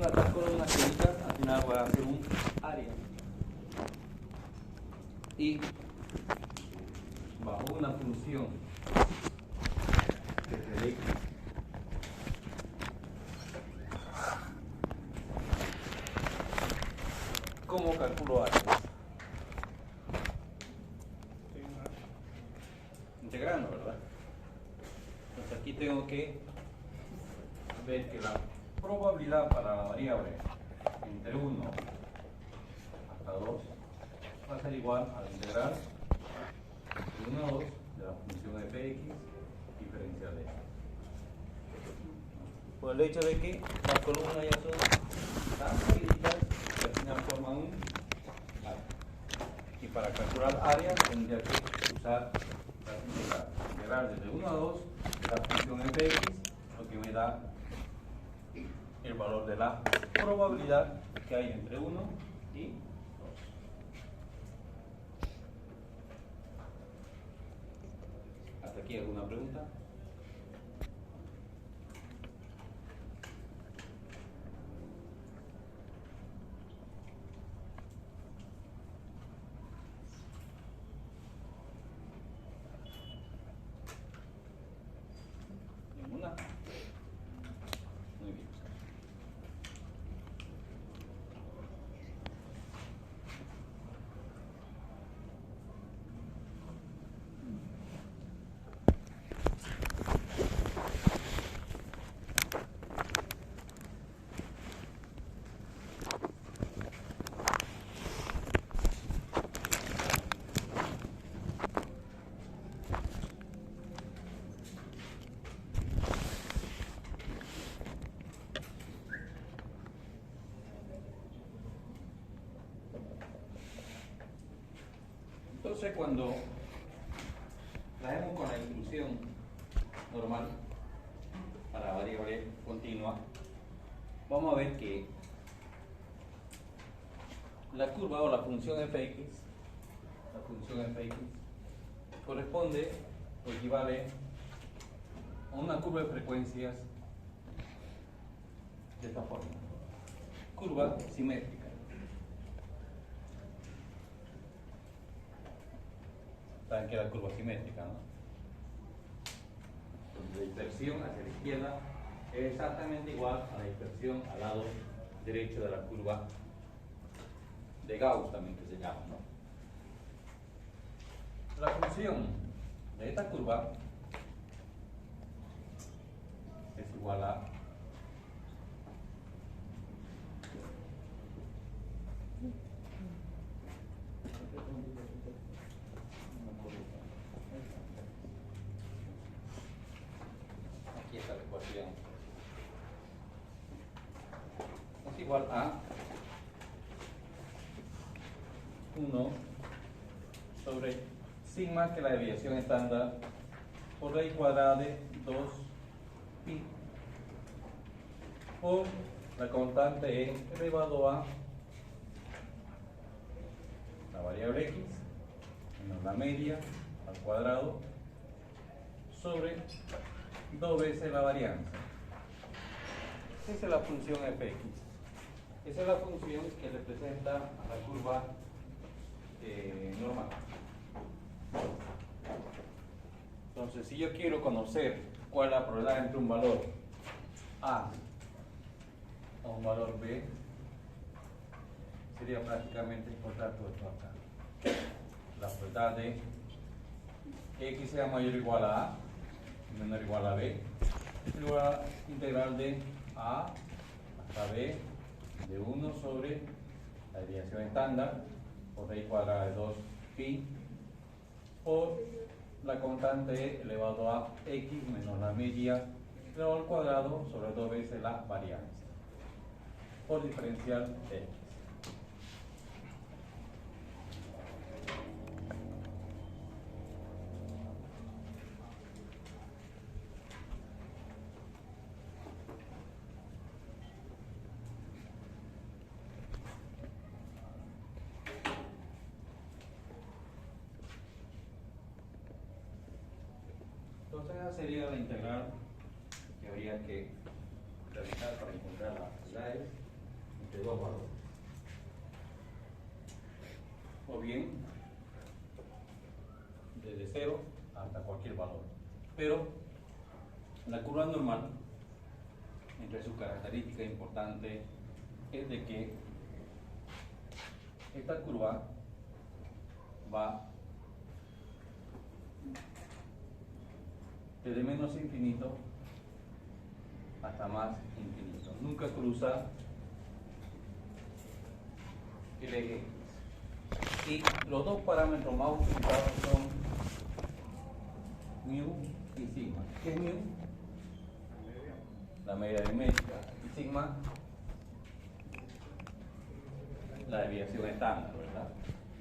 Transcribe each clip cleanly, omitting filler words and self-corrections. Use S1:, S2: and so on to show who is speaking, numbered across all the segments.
S1: las dos columnas químicas, al final voy a hacer un área. Y bajo una función que se dé ¿cómo calculo áreas? Integrando, ¿verdad? Entonces aquí tengo que ver que la probabilidad para la variable entre 1 hasta 2 va a ser igual a la integral de 1 a 2 de la función fx diferencial de x. Por el hecho de que las columnas ya son tan críticas que al final forman un área. Y para calcular área tendría que usar la integral desde 1 a 2 de la función fx, lo que me da el valor de la probabilidad que hay entre 1 y 2. ¿Hasta aquí alguna pregunta? ¿Ninguna? Muy bien. Entonces, cuando traemos con la instrucción normal para variable continua, vamos a ver que la curva o la función fx corresponde o equivale a una curva de frecuencias de esta forma: curva simétrica. Saben que es la curva simétrica, ¿no? Entonces, la dispersión hacia la izquierda es exactamente igual a la dispersión al lado derecho de la curva de Gauss, también que se llama, ¿no? La función de esta curva es igual a aquí está la ecuación, es igual a 1 sobre sigma, que es la desviación estándar, por raíz cuadrada de 2pi por la constante e elevado a la variable x menos la media al cuadrado sobre 2 veces la varianza. Esa es la función fx. Esa es la función que representa a la curva normal. Entonces, si yo quiero conocer cuál es la probabilidad entre un valor A a un valor B, sería prácticamente encontrar todo esto acá. La probabilidad de que x sea mayor o igual a A y menor o igual a B es igual a la integral de A hasta B de 1 sobre la desviación estándar por raíz cuadrada de 2pi por la constante e elevado a x menos la media elevado al cuadrado sobre 2 veces la varianza por diferencial de x. Entonces esa sería la integral que habría que realizar para encontrar las probabilidades de dos valores. O bien, desde 0 hasta cualquier valor. Pero la curva normal, entre sus características importantes, es de que esta curva va desde menos infinito hasta más infinito. Nunca cruza el eje X. Y los dos parámetros más utilizados son mu y sigma. ¿Qué es mu? La media aritmética. Y sigma, la desviación estándar, ¿verdad?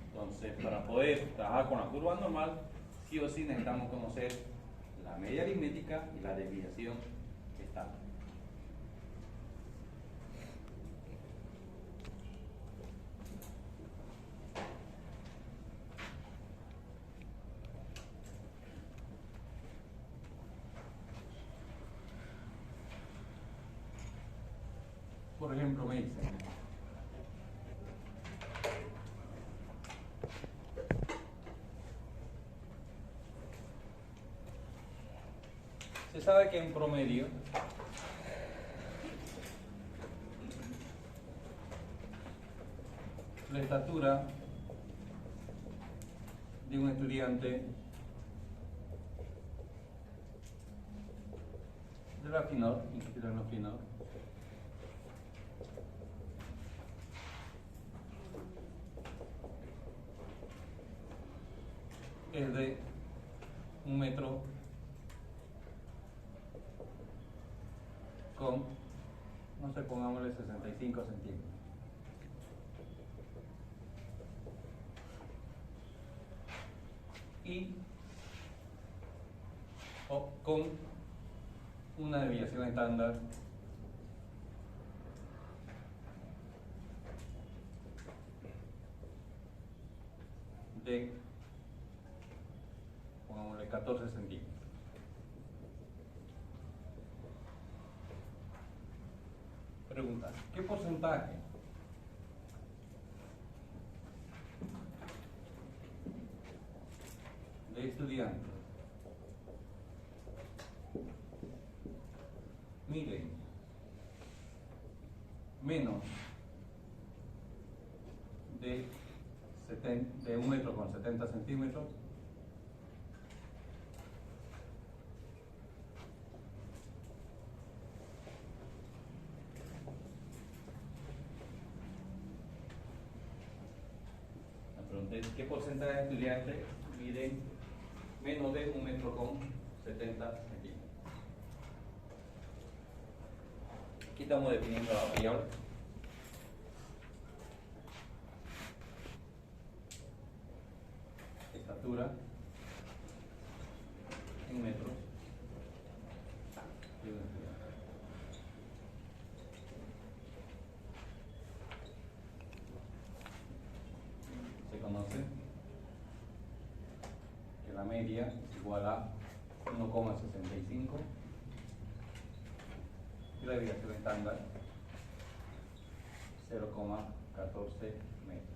S1: Entonces, para poder trabajar con la curva normal, sí o sí necesitamos conocer la media aritmética y la desviación estándar. Por ejemplo, me dicen, se sabe que en promedio la estatura de un estudiante de la final, inscrito en la final, es de 1 metro con, no sé, pongámosle 65 centímetros. Y con una desviación estándar de, pongámosle 14 centímetros. Pregunta, ¿qué porcentaje de estudiantes miden menos de 1 metro con 70 centímetros? La pregunta es, ¿qué porcentaje de estudiantes miden menos de 1 metro con 70 centímetros? Aquí estamos definiendo la variable. Estatura en metros de un estudiante. Se conoce que la media es igual a 1,65 y la desviación estándar 0,14 metros.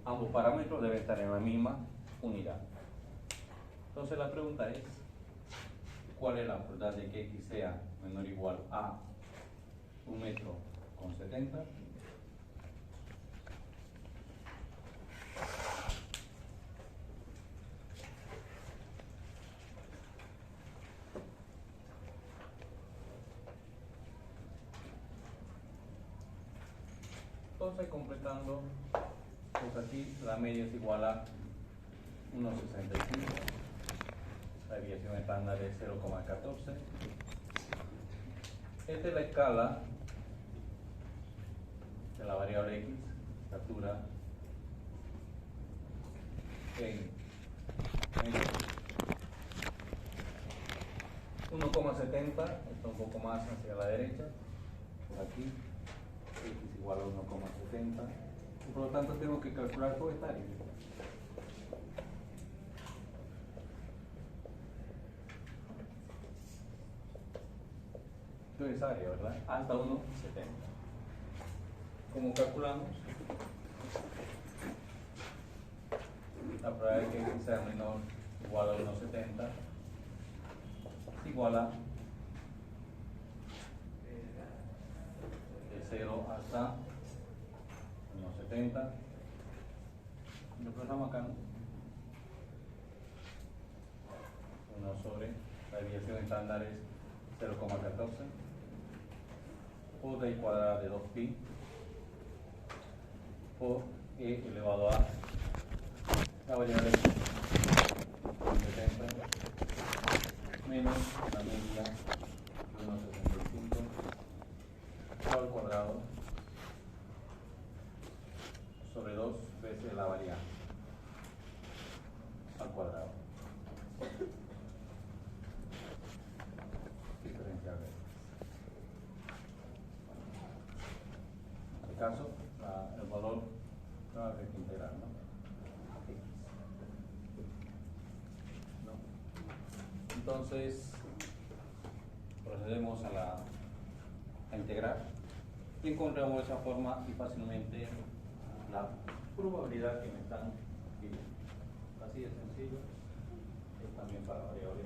S1: Ambos parámetros deben estar en la misma unidad. Entonces la pregunta es, ¿cuál es la probabilidad de que X sea menor o igual a 1 metro con 70? Entonces, completando, pues aquí la media es igual a 1,65, la desviación estándar es 0,14. Esta es la escala de la variable X, estatura en metros. 1,70, está un poco más hacia la derecha, por aquí. X igual a 1,70 y por lo tanto tengo que calcular todo esta área. Toda esa área, ¿verdad? Hasta 1,70. ¿Cómo calculamos? La probabilidad de que x sea menor o igual a 1,70 igual a de 0 hasta 1,70. Lo expresamos acá, ¿no? 1 sobre la desviación estándar es 0,14 por raíz cuadrada de 2pi por e elevado a la variable 70 menos la media de 1,75 al cuadrado sobre 2 veces la variable al cuadrado. Diferencial de en este caso el valor no hay que integrar, ¿no? Entonces procedemos a integrar y encontramos de esa forma y fácilmente la probabilidad que me están pidiendo. Así de sencillo, es también para variable.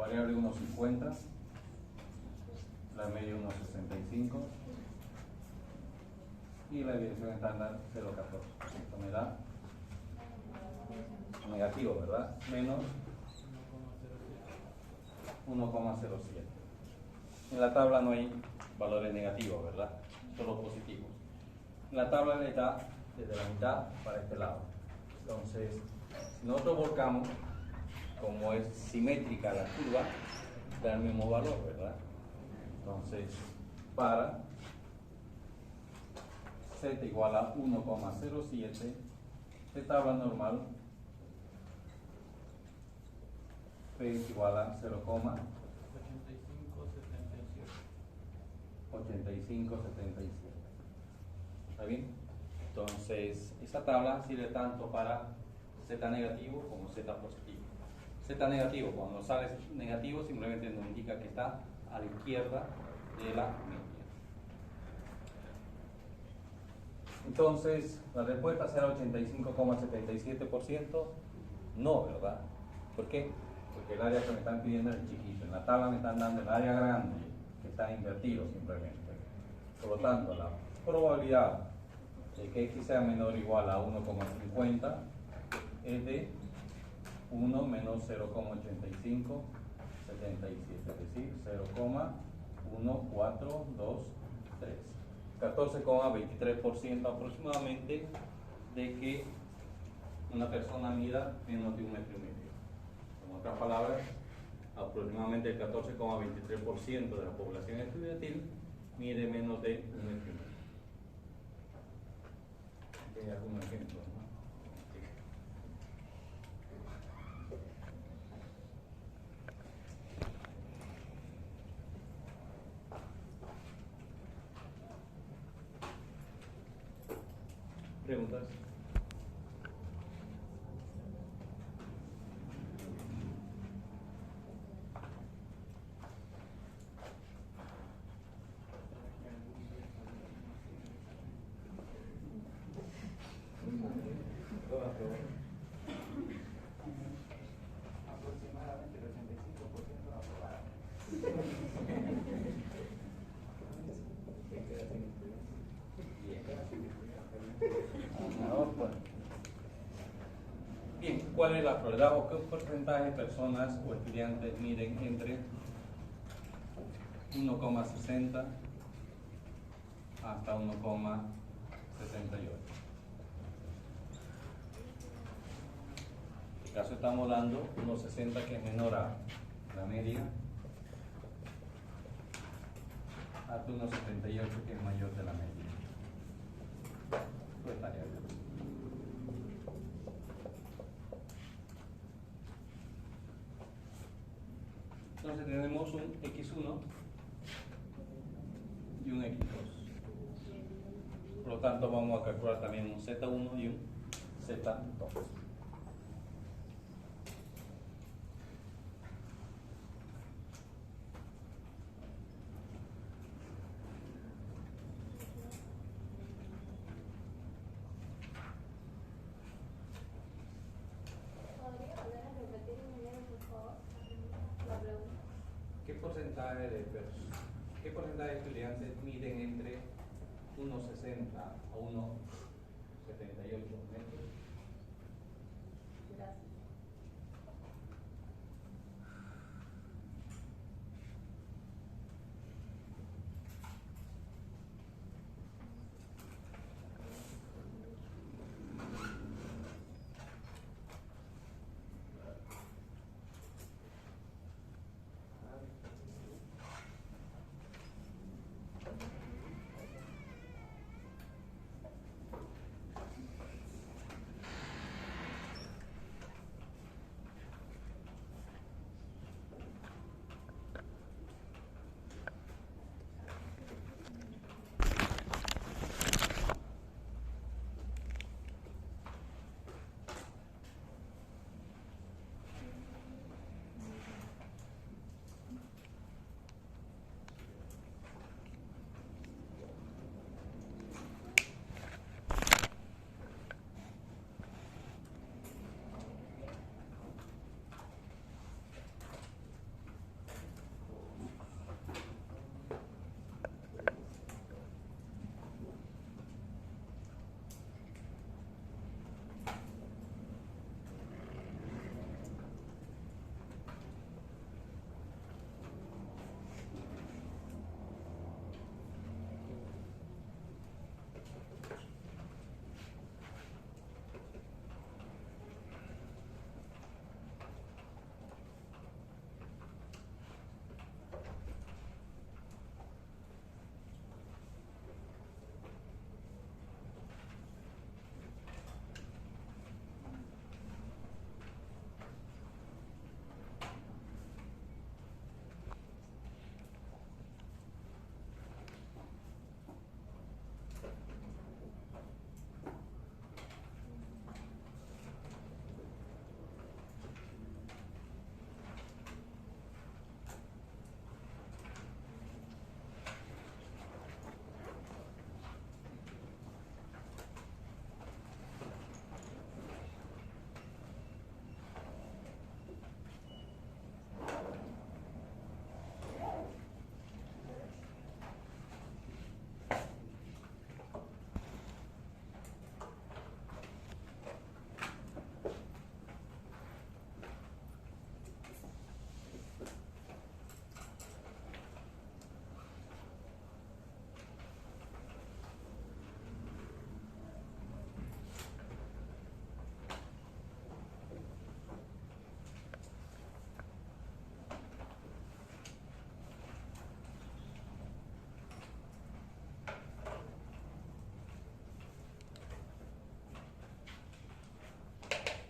S1: variable 1,50, la media 1,65 y la dirección estándar 0,14. Esto me da negativo, ¿verdad? Menos 1,07. En la tabla no hay valores negativos, ¿verdad? Solo positivos. En la tabla le da desde la mitad para este lado. Entonces, si nosotros volcamos, como es simétrica la curva, da el mismo valor, ¿verdad? Entonces, para z igual a 1,07 de tabla normal, p es igual a 0,8577. ¿Está bien? Entonces, esa tabla sirve tanto para z negativo como z positivo. Z negativo, cuando sale negativo, simplemente nos indica que está a la izquierda de la media. Entonces, la respuesta será 85,77%. No, ¿verdad? ¿Por qué? Porque el área que me están pidiendo es chiquito. En la tabla me están dando el área grande, que está invertido simplemente. Por lo tanto, la probabilidad de que x sea menor o igual a 1,50 es de 1 menos 0,8577, es decir, 0,1423. 14,23% aproximadamente de que una persona mida menos de 1,5 metros. En otras palabras, aproximadamente el 14,23% de la población estudiantil mide menos de 1,5 metros. Hay algún ejemplo, ¿no? Sí. ¿Preguntas? Aproximadamente el 85% aprobado. Bien, ¿cuál es la probabilidad o qué porcentaje de personas o estudiantes miden entre 1,60 hasta 1,78? En este caso estamos dando 1,60 que es menor a la media, hasta 1,78 que es mayor de la media. Esto estaría bien. Entonces tenemos un x1 y un x2. Por lo tanto vamos a calcular también un z1 y un z2. ¿Qué porcentaje de estudiantes miden entre 1,60 a 1,78 metros?
S2: Gracias.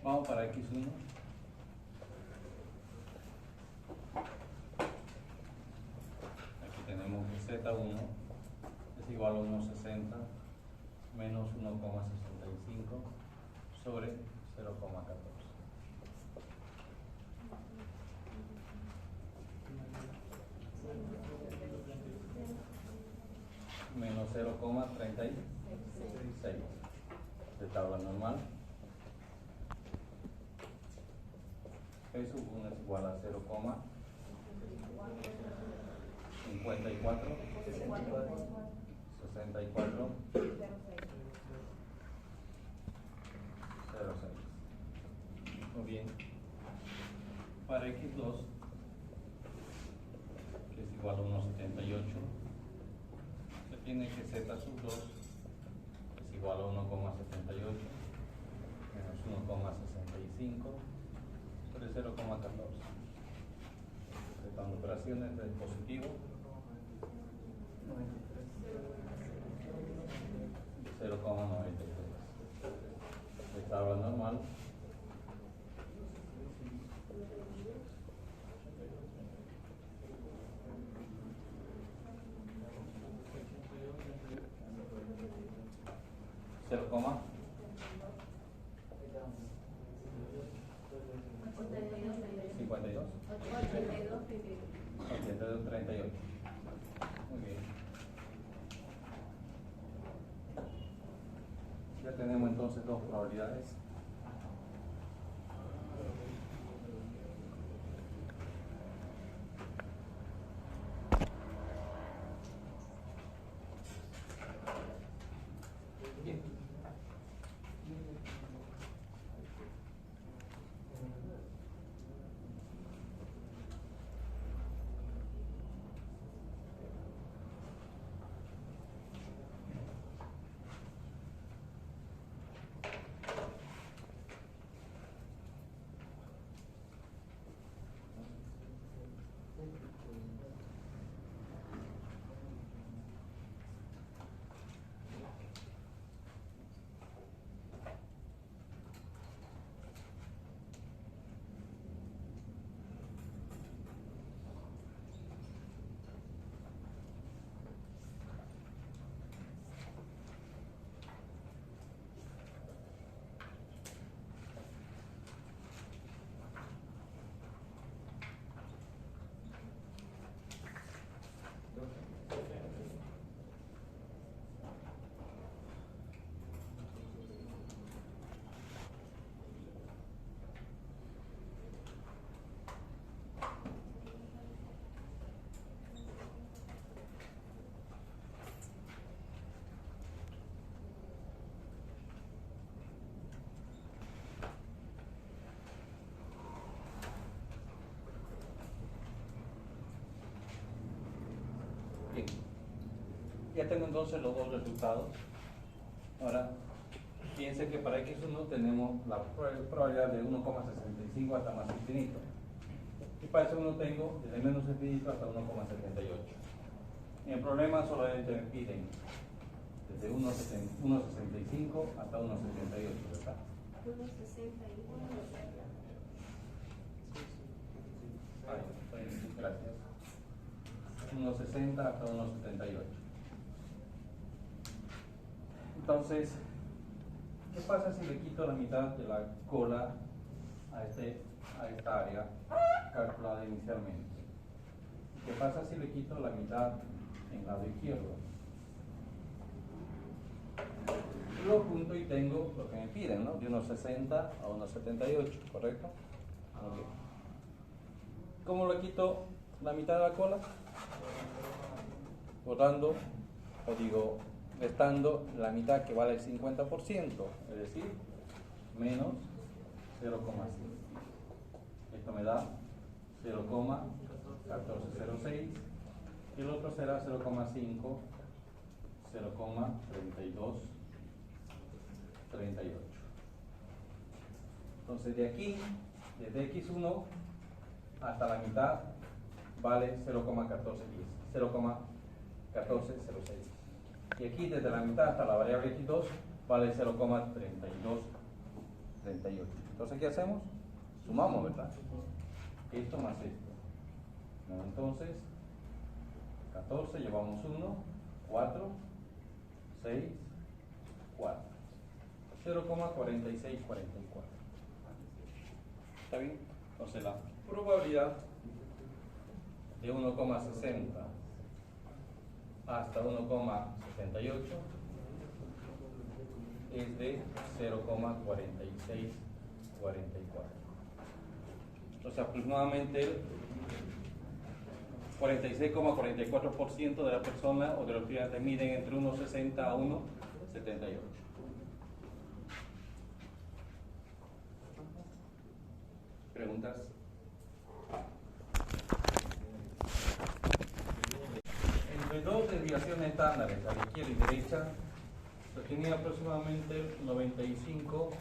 S1: Vamos para x1. Aquí tenemos que z1 es igual a 1,60 menos 1,65 sobre 0,14. Menos 0,36 de tabla normal. Eso es igual a 0,54 64 0,6. Muy bien. Para x2, que es igual a 1,78, se tiene que z sub 2 es igual a 1,78 menos 1,65 sobre 0,14. Aceptando operaciones de positivo 0,93 de tabla normal. ¿0, 52? 82, 38. Muy bien. Ya tenemos entonces dos probabilidades. Bien. Bien. Ya tengo entonces los dos resultados. Ahora, fíjense que para x1 tenemos la probabilidad de 1,65 hasta más infinito. Y para x1 tengo desde menos infinito hasta 1,78. En el problema solamente me piden desde 1,65 hasta 1,78, ¿verdad?
S2: 1,61.
S1: Gracias. 1,60 hasta 1,78. Entonces, ¿qué pasa si le quito la mitad de la cola a esta área calculada inicialmente? ¿Qué pasa si le quito la mitad en el lado izquierdo? Lo junto y tengo lo que me piden, ¿no? De 1,60 a 1,78, ¿correcto? Muy bien. ¿Cómo le quito la mitad de la cola? Botando, o digo, restando la mitad que vale el 50%, es decir, menos 0,5. Esto me da 0,1406 y el otro será 0,5, 0,3238. Entonces de aquí, desde x1 hasta la mitad vale 0,1410, 0,1406. Y aquí desde la mitad hasta la variable x2 vale 0,3238. Entonces, ¿qué hacemos? Sumamos, ¿verdad? Esto más esto. ¿No? Entonces, 14, llevamos 1, 4, 6, 4. 0,4644. ¿Está bien? Entonces la probabilidad de 1,60 hasta 1,78 es de 0,4644. Entonces aproximadamente el 46,44% de la persona o de los estudiantes miden entre 1,60 a 1,78. ¿Preguntas? Entre dos desviaciones estándares, a la izquierda y derecha, se tenía aproximadamente el 95,5%.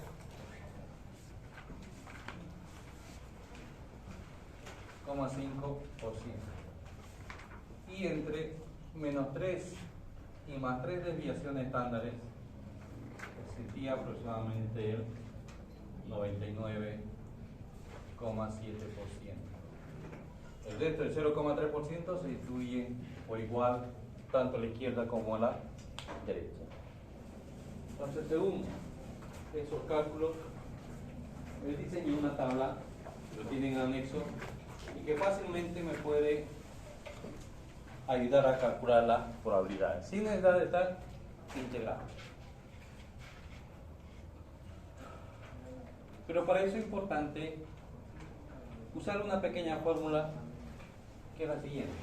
S1: Y entre menos 3 y más 3 desviaciones estándares, existía aproximadamente el 99,7%. El resto del 0,3% se distribuye por igual tanto a la izquierda como a la derecha. Entonces, según esos cálculos, les diseñé una tabla, lo tienen en anexo, y que fácilmente me puede ayudar a calcular las probabilidades, sin necesidad de estar integrado. Pero para eso es importante usar una pequeña fórmula que es la siguiente.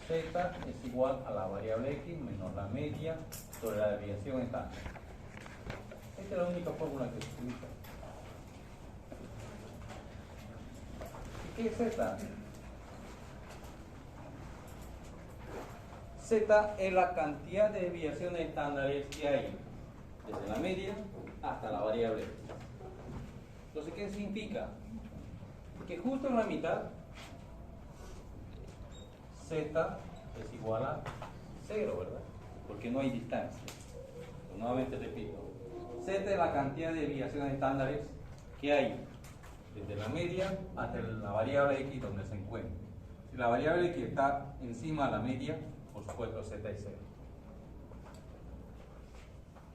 S1: Z es igual a la variable X menos la media sobre la desviación estándar. Esta es la única fórmula que se utiliza. ¿Y qué es Z? Z es la cantidad de desviaciones estándares que hay desde la media hasta la variable X. Entonces, ¿qué significa? Que justo en la mitad Z es igual a 0, ¿verdad? Porque no hay distancia. Pues nuevamente repito, Z es la cantidad de desviaciones estándares que hay desde la media hasta la variable X donde se encuentra. Si la variable X está encima de la media, por supuesto Z es 0.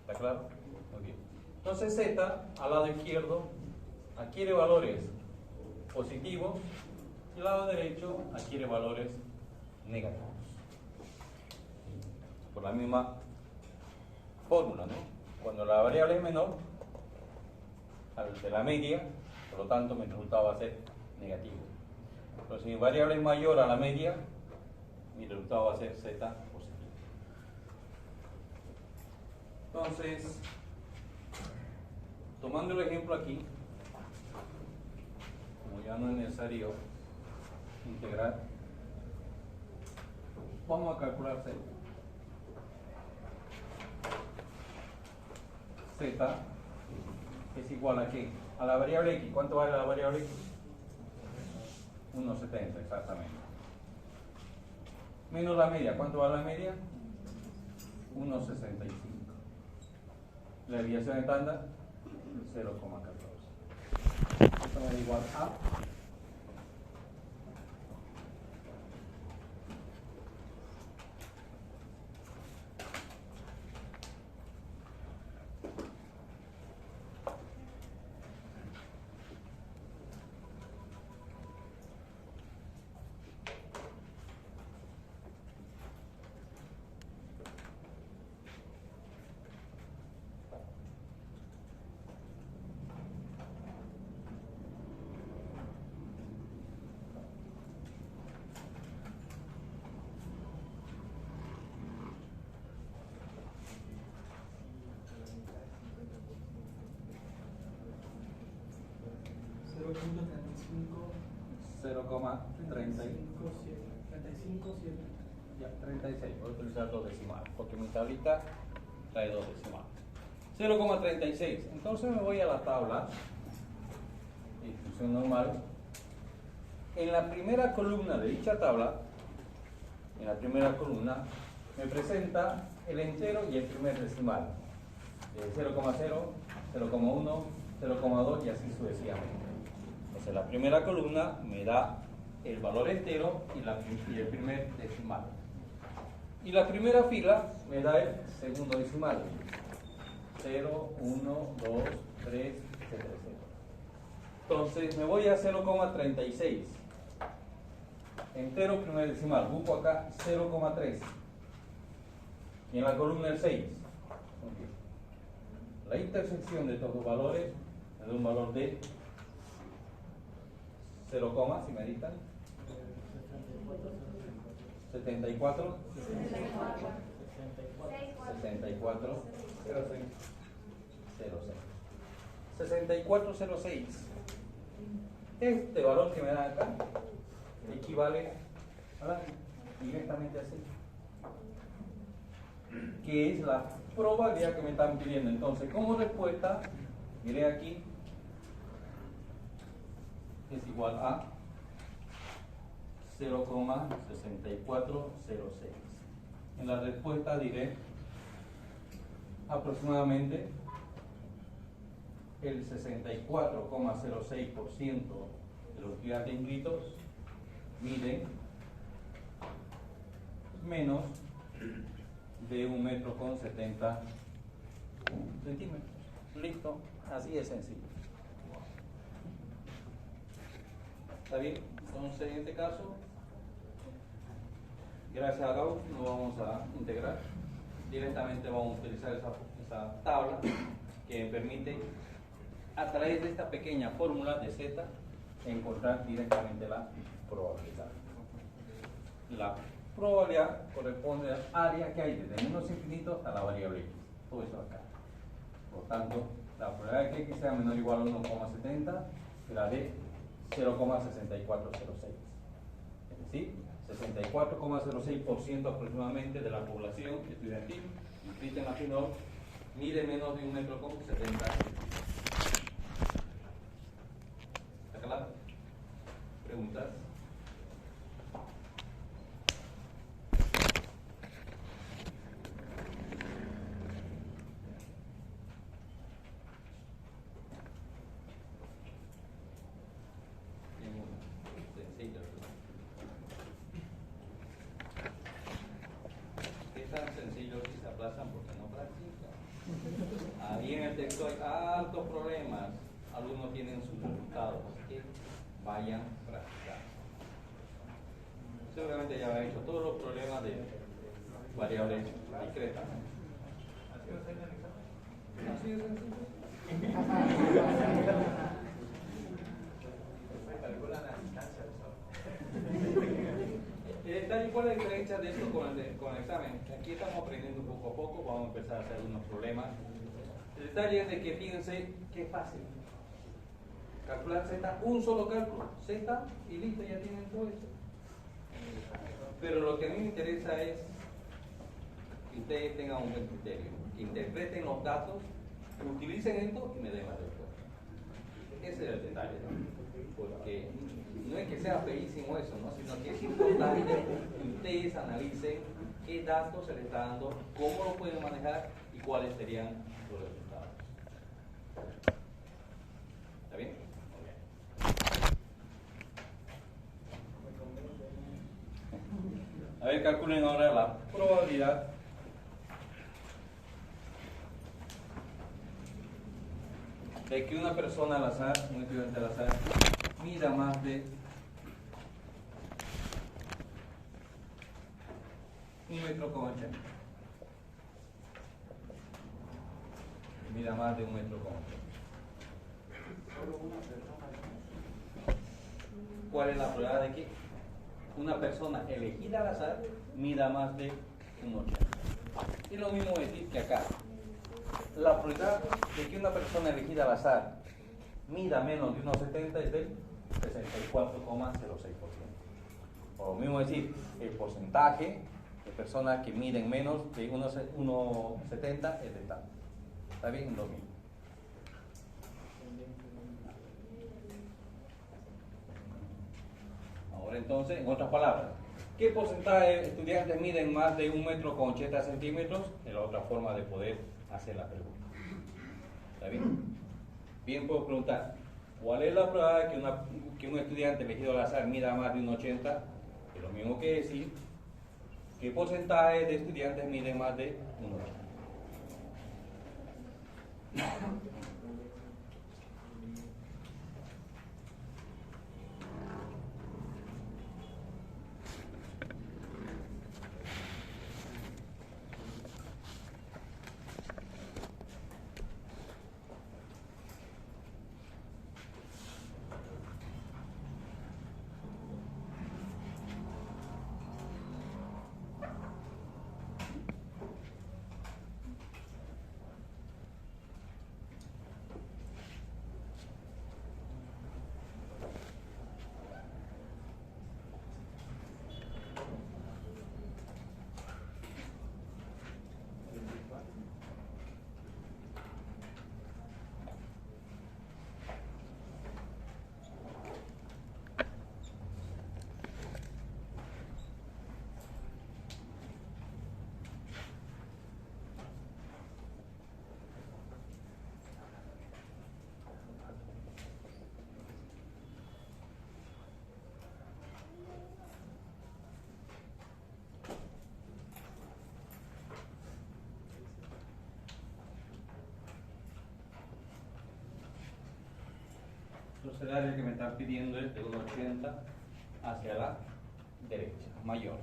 S1: ¿Está claro? Muy bien. Entonces Z, al lado izquierdo, adquiere valores positivos y al lado derecho adquiere valores negativos. Por la misma fórmula, ¿no? Cuando la variable es menor al de la media, por lo tanto mi resultado va a ser negativo. Pero si mi variable es mayor a la media, mi resultado va a ser Z positivo. Entonces, tomando el ejemplo aquí, como ya no es necesario integrar, vamos a calcular Z. Z es igual a ¿qué? A la variable X. ¿Cuánto vale la variable X? 1,70 exactamente. Menos la media. ¿Cuánto vale la media? 1,65. La desviación estándar, 0,14. Esto me da igual a
S3: 0.35.
S1: Ya, 36, voy a utilizar dos decimales, porque mi tablita trae dos decimales. 0,36. Entonces me voy a la tabla, distribución normal. En la primera columna de dicha tabla, en la primera columna, me presenta el entero y el primer decimal. 0,0, 0,1, 0,2 y así sucesivamente. Entonces la primera columna me da el valor entero y el primer decimal. Y la primera fila me da el segundo decimal. 0, 1, 2, 3, etcétera, etcétera. Entonces me voy a 0,36. Entero primer decimal. Busco acá 0,3. Y en la columna el 6. La intersección de estos dos valores me da un valor de 0, si me dictan 74 64 06 6406. Este valor que me dan acá equivale directamente así, que es la probabilidad que me están pidiendo. Entonces, como respuesta, diré aquí es igual a 0,6406. En la respuesta diré aproximadamente el 64,06% de los estudiantes inscritos miden menos de 1,70 m. Listo, así de sencillo. ¿Está bien? Entonces, en este caso, gracias a Gauss, no vamos a integrar. Directamente vamos a utilizar esa tabla que me permite, a través de esta pequeña fórmula de Z, encontrar directamente la probabilidad. La probabilidad corresponde al área que hay desde menos infinito hasta la variable x. Todo eso acá. Por tanto, la probabilidad de que x sea menor o igual a 1,70 será de 0,6406. Es decir, 64,06% aproximadamente de la población estudiantil inscrita en la FINOR mide menos de 1,70 m. ¿Está claro? ¿Preguntas? Sencillo. Es tan sencillo si se aplazan porque no practican. Ahí en el texto hay altos problemas. Algunos tienen sus resultados, así que vayan practicando. Seguramente ya habrán hecho todos los problemas de variables discretas. Así de sencillo. ¿Cuál es la diferencia de esto con el examen? Aquí estamos aprendiendo poco a poco, vamos a empezar a hacer algunos problemas. El detalle es de que fíjense que es fácil. Calcular Z, un solo cálculo, Z y listo, ya tienen todo esto. Pero lo que a mí me interesa es que ustedes tengan un buen criterio, que interpreten los datos, que utilicen esto y me den la respuesta. Ese es el detalle, ¿no? Porque no es que sea feísimo eso, ¿no? Sino que es importante que ustedes analicen qué datos se les está dando, cómo lo pueden manejar y cuáles serían los resultados. ¿Está bien? A ver, calculen ahora la probabilidad de que una persona al azar, un estudiante al azar, mida más de 1,80 m. Mida más de 1,80 m. ¿Cuál es la probabilidad de que una persona elegida al azar mida más de 1,80 m? Y lo mismo decir que acá. La probabilidad de que una persona elegida al azar mida menos de 1,70 es del 64,06%. O lo mismo decir, el porcentaje de personas que miden menos de 1,70 es de tal. ¿Está bien? Lo mismo. Ahora entonces, en otras palabras, ¿qué porcentaje de estudiantes miden más de 1,80 m? Es la otra forma de poder hacer la pregunta. ¿Está bien? Bien, puedo preguntar, ¿cuál es la probabilidad que un estudiante elegido al azar mida más de 1,80? Es lo mismo que decir, ¿qué porcentaje de estudiantes miden más de 1,80? Entonces el área que me están pidiendo es de 1,80 hacia la derecha, mayor.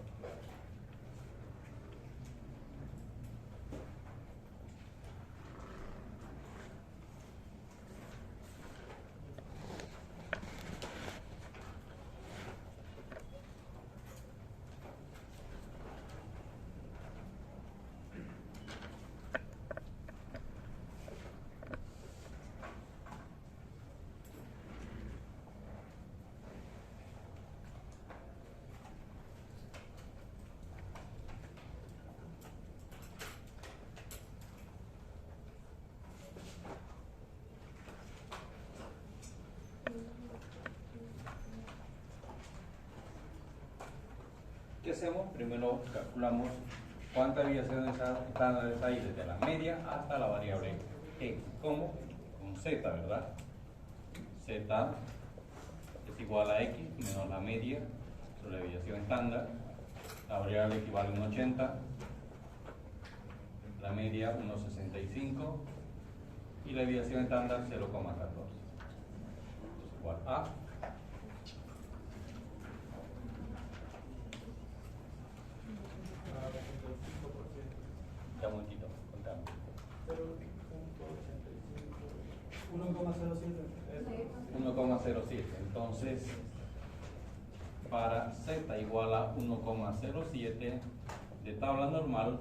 S1: ¿Qué hacemos? Primero calculamos cuántas desviaciones estándares hay desde la media hasta la variable x. ¿Cómo? Con z, ¿verdad? Z es igual a x menos la media sobre la desviación estándar. La variable equivale a 1,80, la media 1,65 y la desviación estándar 0,14. Es igual a un momentito, contamos. 1,07. Entonces, para z igual a 1,07 de tabla normal,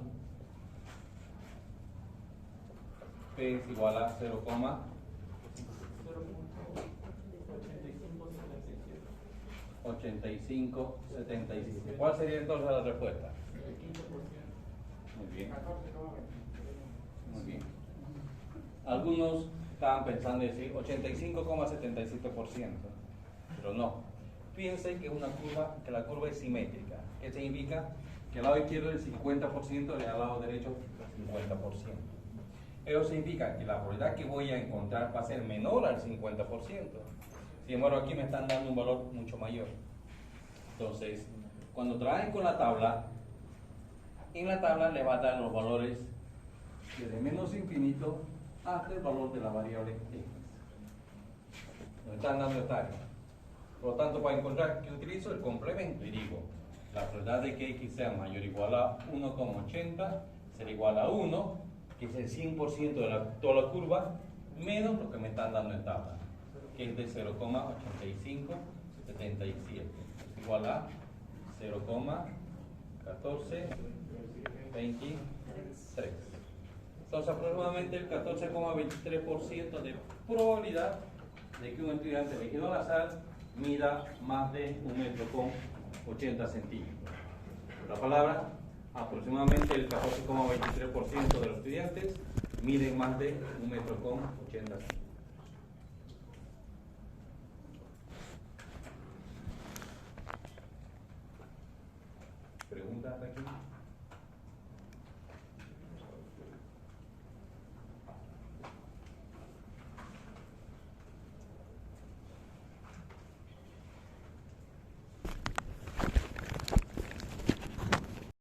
S1: p es igual a 0,8577. ¿Cuál sería entonces la respuesta? Muy bien. Muy bien. Algunos estaban pensando en decir 85,77%, pero no. Fíjense que la curva es simétrica. ¿Qué significa? Que al lado izquierdo es el 50% y al lado derecho el 50%. Eso significa que la probabilidad que voy a encontrar va a ser menor al 50%. Sin embargo, aquí me están dando un valor mucho mayor. Entonces, cuando trabajen con la tabla, en la tabla le va a dar los valores desde menos infinito hasta el valor de la variable x. Nos están dando esta área. Por lo tanto, para encontrar que utilizo el complemento y digo, la probabilidad de que x sea mayor o igual a 1,80 será igual a 1, que es el 100% de toda la curva, menos lo que me están dando en tabla, que es de 0,8577. Es igual a 0,1423. Entonces, aproximadamente el 14,23% de probabilidad de que un estudiante elegido al azar mida más de 1,80 m. La palabra, aproximadamente el 14,23% de los estudiantes miden más de 1,80 m. ¿Preguntas aquí?